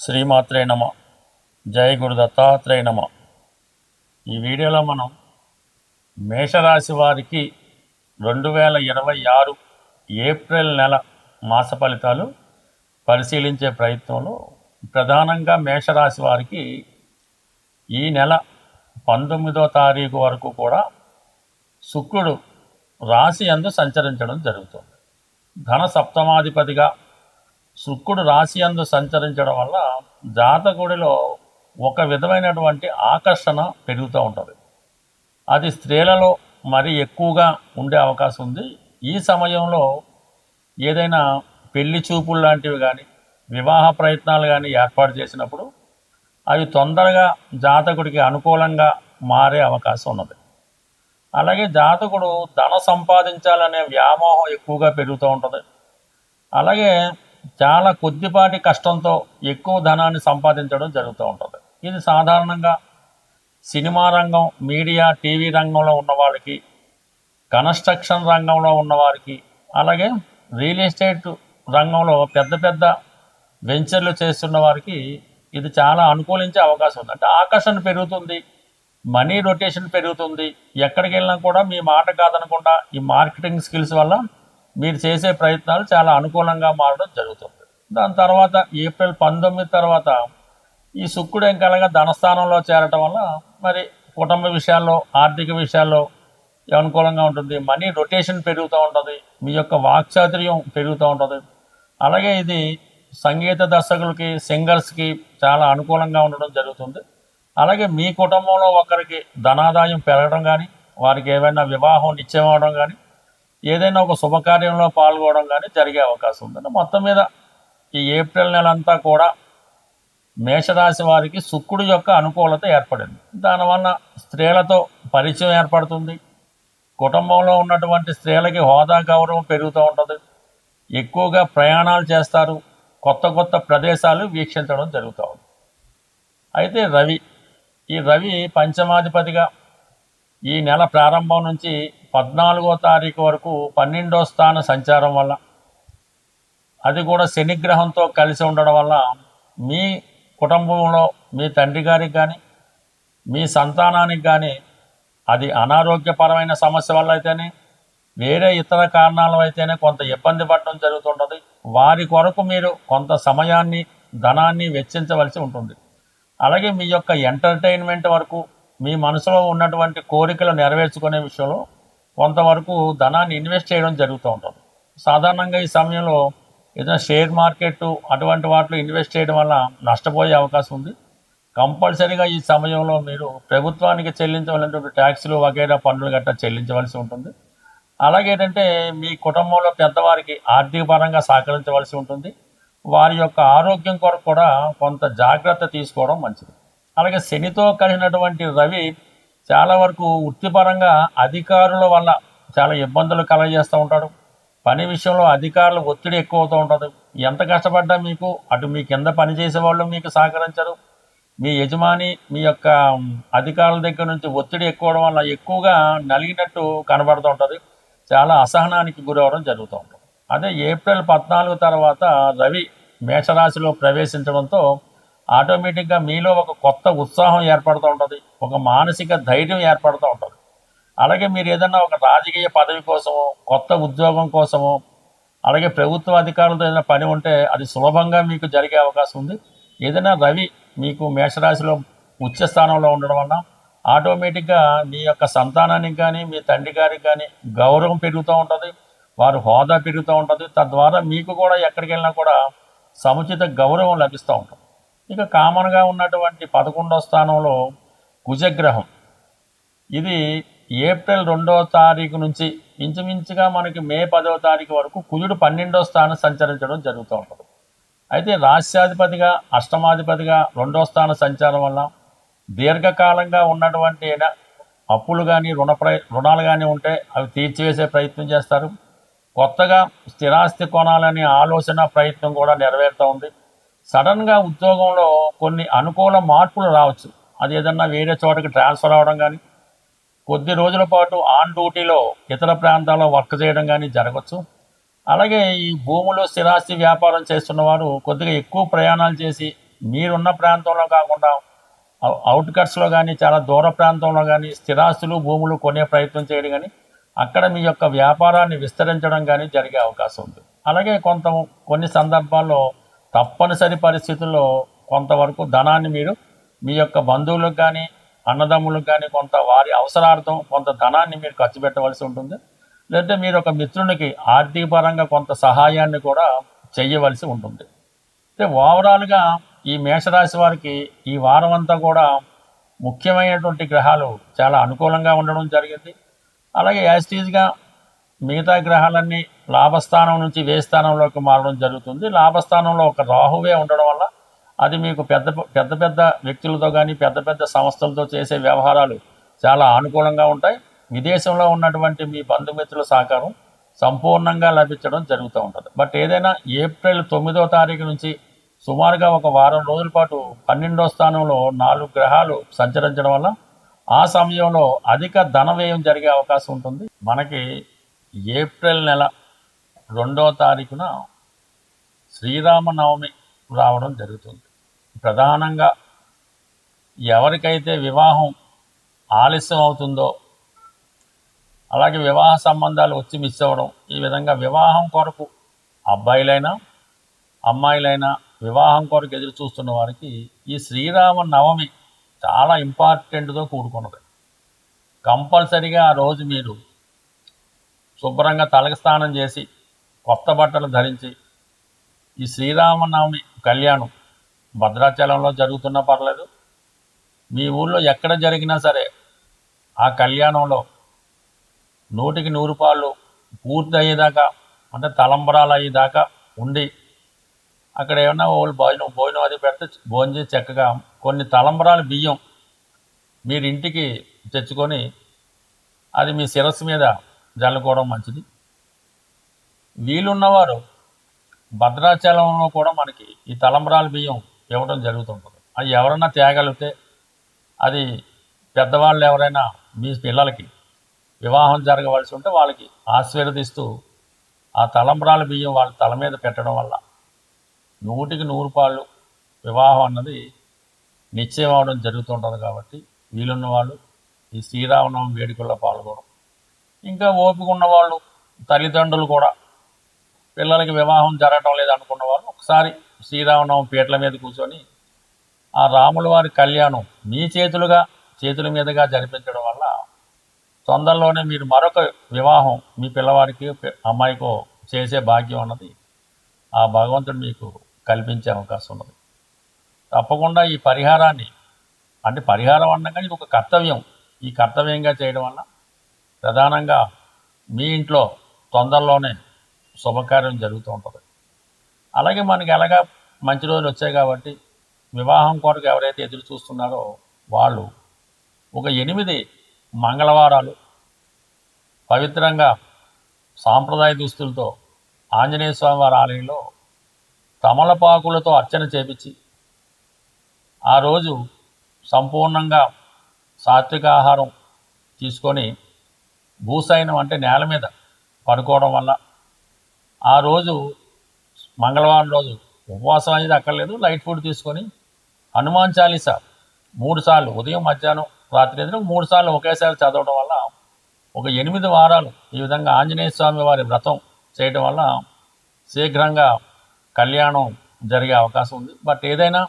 శ్రీమాత్రే నమ. జై గురు దత్తాత్రేయ నమ. ఈ వీడియోలో మనం మేషరాశి వారికి 2026 ఏప్రిల్ నెల మాస ఫలితాలు పరిశీలించే ప్రయత్నంలో ప్రధానంగా మేషరాశి వారికి ఈ నెల 19వ తారీఖు వరకు కూడా శుక్రుడు రాశి యందు సంచరించడం జరుగుతుంది. ధన సప్తమాధిపతిగా శుక్రుడు రాశి యందు సంచరించడం వల్ల జాతకుడిలో ఒక విధమైనటువంటి ఆకర్షణ పెరుగుతూ ఉంటుంది. అది స్త్రీలలో మరి ఎక్కువగా ఉండే అవకాశం ఉంది. ఈ సమయంలో ఏదైనా పెళ్లి చూపులు లాంటివి కానీ వివాహ ప్రయత్నాలు కానీ ఏర్పాటు చేసినప్పుడు అవి తొందరగా జాతకుడికి అనుకూలంగా మారే అవకాశం ఉన్నది. అలాగే జాతకుడు ధన సంపాదించాలనే వ్యామోహం ఎక్కువగా పెరుగుతూ ఉంటుంది. అలాగే చాలా కొద్దిపాటి కష్టంతో ఎక్కువ ధనాన్ని సంపాదించడం జరుగుతూ ఉంటుంది. ఇది సాధారణంగా సినిమా రంగం, మీడియా, టీవీ రంగంలో ఉన్న వాళ్ళకి, కన్స్ట్రక్షన్ రంగంలో ఉన్నవారికి, అలాగే రియల్ ఎస్టేట్ రంగంలో పెద్ద పెద్ద వెంచర్లు చేస్తున్న వారికి ఇది చాలా అనుకూలించే అవకాశం ఉంది. అంటే ఆకర్షణ పెరుగుతుంది, మనీ రొటేషన్ పెరుగుతుంది. ఎక్కడికి వెళ్ళినా కూడా మీ మాట కాదనకుండా ఈ మార్కెటింగ్ స్కిల్స్ వల్ల మీరు చేసే ప్రయత్నాలు చాలా అనుకూలంగా మారడం జరుగుతుంది. దాని తర్వాత ఏప్రిల్ 19 తర్వాత ఈ శుక్రుడు ఎంకాలంగా ధనస్థానంలో చేరటం వల్ల మరి కుటుంబ విషయాల్లో, ఆర్థిక విషయాల్లో అనుకూలంగా ఉంటుంది. మనీ రొటేషన్ పెరుగుతూ ఉంటుంది, మీ యొక్క వాక్చాతుర్యం పెరుగుతూ ఉంటుంది. అలాగే ఇది సంగీత దర్శకులకి, సింగర్స్కి చాలా అనుకూలంగా ఉండడం జరుగుతుంది. అలాగే మీ కుటుంబంలో ఒకరికి ధనాదాయం పెరగడం కానీ, వారికి ఏమైనా వివాహం నిశ్చయం అవడం కానీ, ఏదైనా ఒక శుభకార్యంలో పాల్గొనడం కానీ జరిగే అవకాశం ఉందండి. మొత్తం మీద ఈ ఏప్రిల్ నెల అంతా కూడా మేషరాశి వారికి శుక్రుడు యొక్క అనుకూలత ఏర్పడింది. దానివల్ల స్త్రీలతో పరిచయం ఏర్పడుతుంది. కుటుంబంలో ఉన్నటువంటి స్త్రీలకి హోదా, గౌరవం పెరుగుతూ ఉంటుంది. ఎక్కువగా ప్రయాణాలు చేస్తారు, కొత్త కొత్త ప్రదేశాలు వీక్షించడం జరుగుతూ ఉంది. అయితే ఈ రవి పంచమాధిపతిగా ఈ నెల ప్రారంభం నుంచి 14వ తారీఖు వరకు 12వ స్థాన సంచారం వల్ల, అది కూడా శనిగ్రహంతో కలిసి ఉండడం వల్ల మీ కుటుంబంలో మీ తండ్రి గారికి కానీ, మీ సంతానానికి కానీ అది అనారోగ్యపరమైన సమస్య వల్ల అయితేనే, వేరే ఇతర కారణాలు అయితేనే కొంత ఇబ్బంది పడడం జరుగుతుంటుంది. వారి కొరకు మీరు కొంత సమయాన్ని, ధనాన్ని వెచ్చించవలసి ఉంటుంది. అలాగే మీ యొక్క ఎంటర్టైన్మెంట్ వరకు, మీ మనసులో ఉన్నటువంటి కోరికలు నెరవేర్చుకునే విషయంలో కొంతవరకు ధనాన్ని ఇన్వెస్ట్ చేయడం జరుగుతూ ఉంటుంది. సాధారణంగా ఈ సమయంలో ఏదైనా షేర్ మార్కెట్ అటువంటి వాటిలో ఇన్వెస్ట్ చేయడం వల్ల నష్టపోయే అవకాశం ఉంది. కంపల్సరీగా ఈ సమయంలో మీరు ప్రభుత్వానికి చెల్లించవలసినటువంటి ట్యాక్సులు వగైరా పన్నులు గట్రా చెల్లించవలసి ఉంటుంది. అలాగే ఏంటంటే మీ కుటుంబంలో పెద్దవారికి ఆర్థిక పరంగా సహకరించవలసి ఉంటుంది. వారి యొక్క ఆరోగ్యం కొరకు కూడా కొంత జాగ్రత్త తీసుకోవడం మంచిది. అలాగే శనితో కలిగినటువంటి రవి చాలా వరకు వృత్తిపరంగా అధికారుల వల్ల చాలా ఇబ్బందులు కలగజేస్తూ ఉంటాడు. పని విషయంలో అధికారుల ఒత్తిడి ఎక్కువ అవుతూ ఉంటుంది. ఎంత కష్టపడ్డా మీకు అటు మీ కింద పనిచేసే వాళ్ళు మీకు సహకరించరు. మీ యజమాని, మీ యొక్క అధికారుల దగ్గర నుంచి ఒత్తిడి ఎక్కువడం వల్ల ఎక్కువగా నలిగినట్టు కనబడుతూ ఉంటుంది. చాలా అసహనానికి గురవడం జరుగుతూ ఉంటుంది. అదే ఏప్రిల్ 14 తర్వాత రవి మేషరాశిలో ప్రవేశించడంతో ఆటోమేటిక్గా మీలో ఒక కొత్త ఉత్సాహం ఏర్పడుతూ ఉంటుంది, ఒక మానసిక ధైర్యం ఏర్పడుతూ ఉంటుంది. అలాగే మీరు ఏదైనా ఒక రాజకీయ పదవి కోసమో, కొత్త ఉద్యోగం కోసమో, అలాగే ప్రభుత్వ అధికారులతో ఏదైనా పని ఉంటే అది సులభంగా మీకు జరిగే అవకాశం ఉంది. ఏదైనా రవి మీకు మేషరాశిలో ఉచ్చ స్థానంలో ఉండడం వల్ల ఆటోమేటిక్గా మీ యొక్క సంతానానికి కానీ, మీ తండ్రి గారికి కానీ గౌరవం పెరుగుతూ ఉంటుంది, వారు హోదా పెరుగుతూ ఉంటుంది. తద్వారా మీకు కూడా ఎక్కడికి వెళ్ళినా కూడా సముచిత గౌరవం లభిస్తూ ఉంటుంది. ఇక కామన్గా ఉన్నటువంటి 11వ స్థానంలో కుజగ్రహం, ఇది ఏప్రిల్ 2వ తారీఖు నుంచి ఇంచుమించుగా మనకి మే 10వ తారీఖు వరకు కుజుడు 12వ స్థానం సంచరించడం జరుగుతూ ఉంటుంది. అయితే రాష్ట్రాధిపతిగా, అష్టమాధిపతిగా 2వ స్థాన సంచారం వల్ల దీర్ఘకాలంగా ఉన్నటువంటి అప్పులు కానీ, రుణాలు కానీ ఉంటే అవి తీర్చివేసే ప్రయత్నం చేస్తారు. కొత్తగా స్థిరాస్తి కొనాలనే ఆలోచన, ప్రయత్నం కూడా నెరవేరుతూ ఉంది. సడన్గా ఉద్యోగంలో కొన్ని అనుకూల మార్పులు రావచ్చు. అది ఏదన్నా వేరే చోటకి ట్రాన్స్ఫర్ అవ్వడం కానీ, కొద్ది రోజుల పాటు ఆన్ డ్యూటీలో ఇతర ప్రాంతాల్లో వర్క్ చేయడం కానీ జరగవచ్చు. అలాగే ఈ భూములు స్థిరాస్తి వ్యాపారం చేస్తున్నవారు కొద్దిగా ఎక్కువ ప్రయాణాలు చేసి మీరున్న ప్రాంతంలో కాకుండా అవుట్కట్స్లో కానీ చాలా దూర ప్రాంతంలో కానీ స్థిరాస్తులు భూములు కొనే ప్రయత్నం చేయడం కానీ అక్కడ మీ యొక్క వ్యాపారాన్ని విస్తరించడం కానీ జరిగే అవకాశం ఉంది. అలాగే కొన్ని సందర్భాల్లో తప్పనిసరి పరిస్థితుల్లో కొంతవరకు ధనాన్ని మీరు మీ యొక్క బంధువులకు కానీ అన్నదమ్ములకు కానీ కొంత వారి అవసరార్థం కొంత ధనాన్ని మీరు ఖర్చు పెట్టవలసి ఉంటుంది. లేదంటే మీరు ఒక మిత్రునికి ఆర్థిక పరంగా కొంత సహాయాన్ని కూడా చేయవలసి ఉంటుంది. అయితే ఓవరాల్గా ఈ మేషరాశి వారికి ఈ వారం అంతా కూడా ముఖ్యమైనటువంటి గ్రహాలు చాలా అనుకూలంగా ఉండడం జరిగింది. అలాగే యాస్టీజ్గా మిగతా గ్రహాలన్నీ లాభస్థానం నుంచి వ్యయ స్థానంలోకి మారడం జరుగుతుంది. లాభస్థానంలో ఒక రాహువే ఉండడం వల్ల అది మీకు పెద్ద పెద్ద వ్యక్తులతో కానీ పెద్ద పెద్ద సంస్థలతో చేసే వ్యవహారాలు చాలా అనుకూలంగా ఉంటాయి. విదేశంలో ఉన్నటువంటి మీ బంధుమిత్రుల సహకారం సంపూర్ణంగా లభించడం జరుగుతూ ఉంటుంది. బట్ ఏదైనా ఏప్రిల్ 9వ తారీఖు నుంచి సుమారుగా ఒక వారం రోజుల పాటు 12వ స్థానంలో 4 గ్రహాలు సంచరించడం వల్ల ఆ సమయంలో అధిక ధన వ్యయం జరిగే అవకాశం ఉంటుంది. మనకి ఏప్రిల్ నెల 2వ తారీఖున శ్రీరామనవమి రావడం జరుగుతుంది. ప్రధానంగా ఎవరికైతే వివాహం ఆలస్యం అవుతుందో, అలాగే వివాహ సంబంధాలు వచ్చి మిస్ అవ్వడం, ఈ విధంగా వివాహం కొరకు అబ్బాయిలైనా అమ్మాయిలైనా వివాహం కొరకు ఎదురు చూస్తున్న వారికి ఈ శ్రీరామనవమి చాలా ఇంపార్టెంట్తో కూడుకున్నది. కంపల్సరిగా ఆ రోజు మీరు శుభ్రంగా తలకి స్నానం చేసి కొత్త బట్టలు ధరించి ఈ శ్రీరామనవమి కళ్యాణం భద్రాచలంలో జరుగుతున్నా పర్లేదు, మీ ఊళ్ళో ఎక్కడ జరిగినా సరే ఆ కళ్యాణంలో 100కి 100 పాళ్ళు పూర్తి అయ్యేదాకా, అంటే తలంబరాలు అయ్యేదాకా ఉండి అక్కడ ఏమన్నా వాళ్ళు భోజనం అది పెడితే భోజనం చేసి చక్కగా కొన్ని తలంబరాల బియ్యం మీరు ఇంటికి తెచ్చుకొని అది మీ శిరస్సు మీద జల్లుకోవడం మంచిది. వీలున్నవారు భద్రాచలంలో కూడా మనకి ఈ తలంబరాల బియ్యం ఇవ్వడం జరుగుతుంటుంది. అది ఎవరైనా తేగలిగితే, అది పెద్దవాళ్ళు ఎవరైనా మీ పిల్లలకి వివాహం జరగవలసి ఉంటే వాళ్ళకి ఆశీర్వదిస్తూ ఆ తలంబరాల బియ్యం వాళ్ళ తల మీద పెట్టడం వల్ల 100కి 100 పాళ్ళు వివాహం అన్నది నిశ్చయం అవడం జరుగుతుంటుంది. కాబట్టి వీలున్న వాళ్ళు ఈ శ్రీరామనవమి వేడుకల్లో పాల్గొనడం, ఇంకా ఓపిక ఉన్నవాళ్ళు తల్లిదండ్రులు కూడా పిల్లలకి వివాహం జరగటం లేదనుకున్న వాళ్ళు ఒకసారి శ్రీరామనవమి పీటల మీద కూర్చొని ఆ రాముల వారి కళ్యాణం మీ చేతుల మీదుగా జరిపించడం వల్ల తొందరలోనే మీరు మరొక వివాహం మీ పిల్లవారికి అమ్మాయికో చేసే భాగ్యం అన్నది ఆ భగవంతుడు మీకు కల్పించే అవకాశం ఉన్నది. తప్పకుండా ఈ పరిహారాన్ని, అంటే పరిహారం అనగా ఇది ఒక కర్తవ్యం, ఈ కర్తవ్యంగా చేయడం వల్ల ప్రధానంగా మీ ఇంట్లో తొందరలోనే శుభకార్యం జరుగుతూ ఉంటుంది. అలాగే మనకి ఎలాగా మంచి రోజులు వచ్చాయి కాబట్టి వివాహం కొరకు ఎవరైతే ఎదురు చూస్తున్నారో వాళ్ళు ఒక 8 మంగళవారాలు పవిత్రంగా సాంప్రదాయ దుస్తులతో ఆంజనేయ స్వామి వారి ఆలయంలో తమలపాకులతో అర్చన చేపించి ఆ రోజు సంపూర్ణంగా సాత్విక ఆహారం తీసుకొని భూసైనం అంటే నేల మీద పడుకోవడం వల్ల ఆ రోజు మంగళవారం రోజు ఉపవాసం అనేది అక్కర్లేదు, లైట్ ఫుడ్ తీసుకొని హనుమాన్ చాలీసా 3 సార్లు ఉదయం మధ్యాహ్నం రాత్రి ఎదురు 3 సార్లు ఒకేసారి చదవడం వల్ల ఒక 8 వారాలు ఈ విధంగా ఆంజనేయ స్వామి వారి వ్రతం చేయడం వల్ల శీఘ్రంగా కళ్యాణం జరిగే అవకాశం ఉంది. బట్ ఏదైనా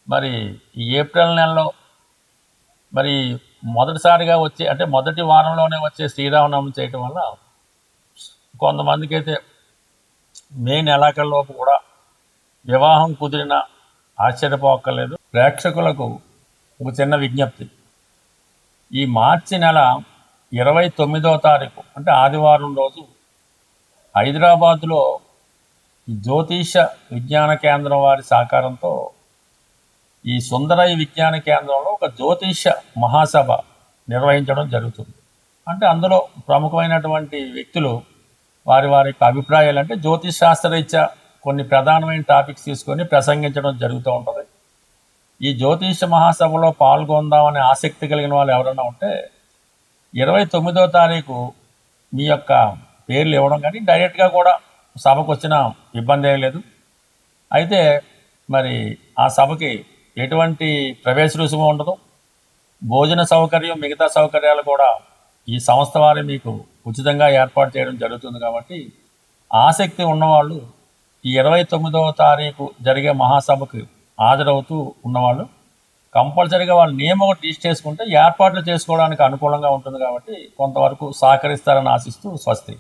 మరి ఈ ఏప్రిల్ నెలలో మరి మొదటిసారిగా వచ్చే, అంటే మొదటి వారంలోనే వచ్చే శ్రీరామనవమి చేయటం వల్ల కొంతమందికి అయితే మే నెలాఖరులోపు కూడా వివాహం కుదిరిన ఆశ్చర్యపోక్కర్లేదు. ప్రేక్షకులకు ఒక చిన్న విజ్ఞప్తి, ఈ మార్చి నెల 29వ తారీఖు అంటే ఆదివారం రోజు హైదరాబాదులో జ్యోతిష విజ్ఞాన కేంద్రం వారి సహకారంతో ఈ సుందరయ్య విజ్ఞాన కేంద్రంలో ఒక జ్యోతిష మహాసభ నిర్వహించడం జరుగుతుంది. అంటే అందులో ప్రముఖమైనటువంటి వ్యక్తులు వారి యొక్క అభిప్రాయాలు, అంటే జ్యోతిష్ శాస్త్రరీత్యా కొన్ని ప్రధానమైన టాపిక్స్ తీసుకొని ప్రసంగించడం జరుగుతూ ఉంటుంది. ఈ జ్యోతిష మహాసభలో పాల్గొందామనే ఆసక్తి కలిగిన వాళ్ళు ఎవరైనా ఉంటే 29వ తారీఖు మీ యొక్క పేర్లు ఇవ్వడం, కానీ డైరెక్ట్గా కూడా సభకు వచ్చిన ఇబ్బంది ఏం లేదు. అయితే మరి ఆ సభకి ఎటువంటి ప్రవేశ రుసుము ఉండదు. భోజన సౌకర్యం, మిగతా సౌకర్యాలు కూడా ఈ సంస్థ వారే మీకు ఉచితంగా ఏర్పాటు చేయడం జరుగుతుంది. కాబట్టి ఆసక్తి ఉన్నవాళ్ళు ఈ 29వ తారీఖు జరిగే మహాసభకు హాజరవుతూ ఉన్నవాళ్ళు కంపల్సరీగా వాళ్ళ నేమ్ ఒకటి రిజిస్టర్ చేసుకుంటే ఏర్పాట్లు చేసుకోవడానికి అనుకూలంగా ఉంటుంది. కాబట్టి కొంతవరకు సహకరిస్తారని ఆశిస్తూ స్వస్తి.